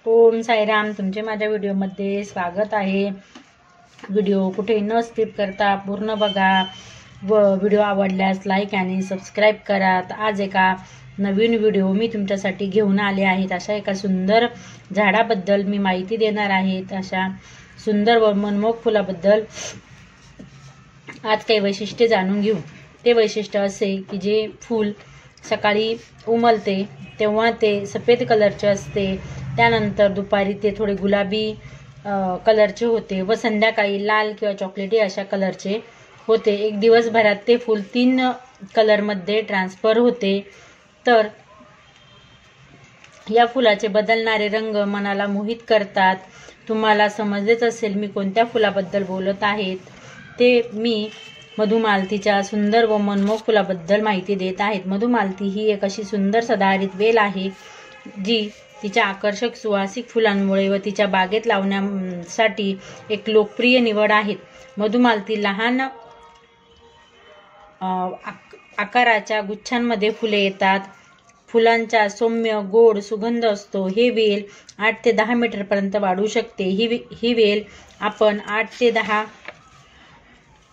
ओम साईराम, तुमचे माझ्या व्हिडिओमध्ये स्वागत आहे। व्हिडिओ कुठे न स्किप करता पूर्ण बघा व व्हिडिओ आवडल्यास लाईक आणि सबस्क्राईब करा। आज एका नवीन व्हिडिओ मी तुमच्यासाठी घेऊन आले आहेत। अशा एका सुंदर झाडाबद्दल मी माहिती देणार आहे। अशा सुंदर व मनमोहक फुलाबद्दल आज काही वैशिष्ट्ये जाणून घेऊ। ते वैशिष्ट्य असे की जे फूल सकाळी उमलते तेव्हा ते सफेद कलरचे असते, त्यानंतर दुपारी ते थोडे गुलाबी कलरचे होते व संध्याकाळी लाल किंवा चॉकलेटी अशा कलरचे होते। एक दिवसभरात ते फूल 3 कलरमध्ये ट्रान्सफर होते। तर या फुलाचे बदलणारे रंग मनाला मोहित करतात। तुम्हाला समजलेच असेल मी कोणत्या फुलाबद्दल बोलत आहे। ते मी मधुमालतीच्या सुंदर व मनमोहक फुलाबद्दल माहिती देत आहेत। मधुमालती ही एक अशी सुंदर सदाहरित वेल आहे जी तिच्या आकर्षक सुवासिक फुलांमुळे व तिच्या बागेत लावण्यासाठी एक लोकप्रिय निवड आहे। मधुमालती लहान आकाराच्या गुच्छांमध्ये फुले येतात। फुलांचा सौम्य गोड सुगंध असतो। हे वेल 8 ते 10 मीटरपर्यंत वाढू शकते। ही वेल आपण 8 ते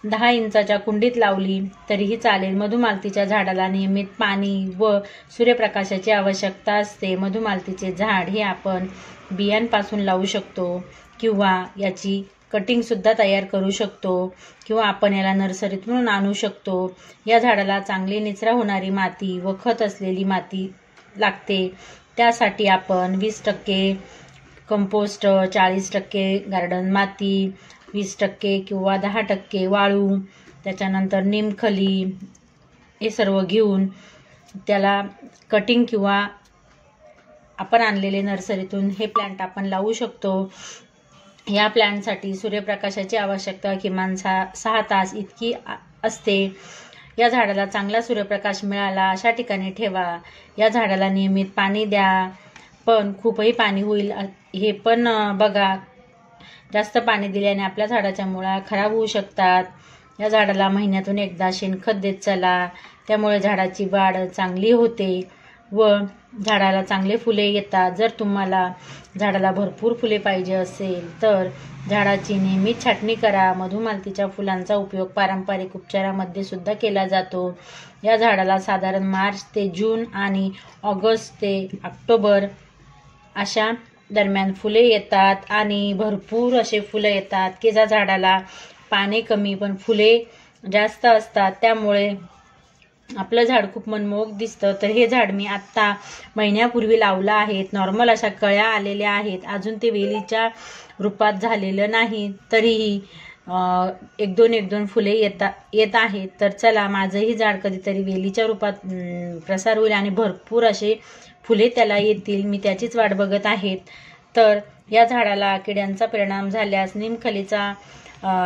10 इंचाच्या कुंडीत लावली तरीही चालेल। मधुमालतीच्या झाडाला नियमित पाणी व सूर्यप्रकाशाची आवश्यकता असते। मधुमालतीचे झाड हे आपण बियांपासून लावू शकतो किंवा याची कटिंग सुद्धा तयार करू शकतो किंवा आपण याला नर्सरीतून आणू शकतो। या झाडाला चांगली निचरा होणारी माती व खत असलेली माती लागते। त्यासाठी आपण 20% कंपोस्ट, 40% गार्डन माती, 20% किंवा 10% वाळू, त्याच्यानंतर निमखली हे सर्व घेऊन त्याला कटिंग किंवा आपण आणलेले नर्सरीतून हे प्लांट आपण लावू शकतो। या प्लांटसाठी सूर्यप्रकाशाची आवश्यकता किमान 6 तास इतकी असते। या झाडाला चांगला सूर्यप्रकाश मिळाला अशा ठिकाणी ठेवा। या झाडाला नियमित पाणी द्या, पण खूपही पाणी होईल हे पण बघा। जास्त पाणी दिल्याने आपल्या झाडाच्या मुळा खराब होऊ शकतात। या झाडाला महिन्यातून एकदा शेणखत देत चला, त्यामुळे झाडाची वाढ चांगली होते व झाडाला चांगले फुले येतात। जर तुम्हाला झाडाला भरपूर फुले पाहिजे असेल तर झाडाची नियमित छाटणी करा। मधुमालतीच्या फुलांचा उपयोग पारंपरिक उपचारामध्ये सुद्धा केला जातो। या झाडाला साधारण मार्च ते जून आणि ऑगस्ट ते ऑक्टोबर अशा दरम्यान फुले येतात आणि भरपूर असे फुलं येतात की ज्या झाडाला पाने कमी पण फुले जास्त असतात, त्यामुळे आपलं झाड खूप मनमोहक दिसतं। तर हे झाड मी आत्ता महिन्यापूर्वी लावलं आहे। नॉर्मल अशा कळ्या आलेल्या आहेत, अजून ते वेलीच्या रूपात झालेलं नाही, तरीही एक दोन फुले येत आहेत। तर चला, माझंही झाड कधीतरी वेलीच्या रूपात प्रसार होईल आणि भरपूर असे फुले त्याला येतील, मी त्याचीच वाट बघत आहे। तर या झाडाला किड्यांचा परिणाम झाल्यास निमखलीचा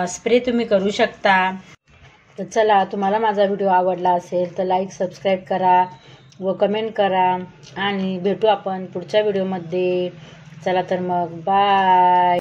स्प्रे तुम्ही करू शकता। तर चला, तुम्हाला माझा व्हिडिओ आवडला असेल तर लाईक सबस्क्राईब करा व कमेंट करा आणि भेटू आपण पुढच्या व्हिडिओमध्ये। चला तर मग, बाय।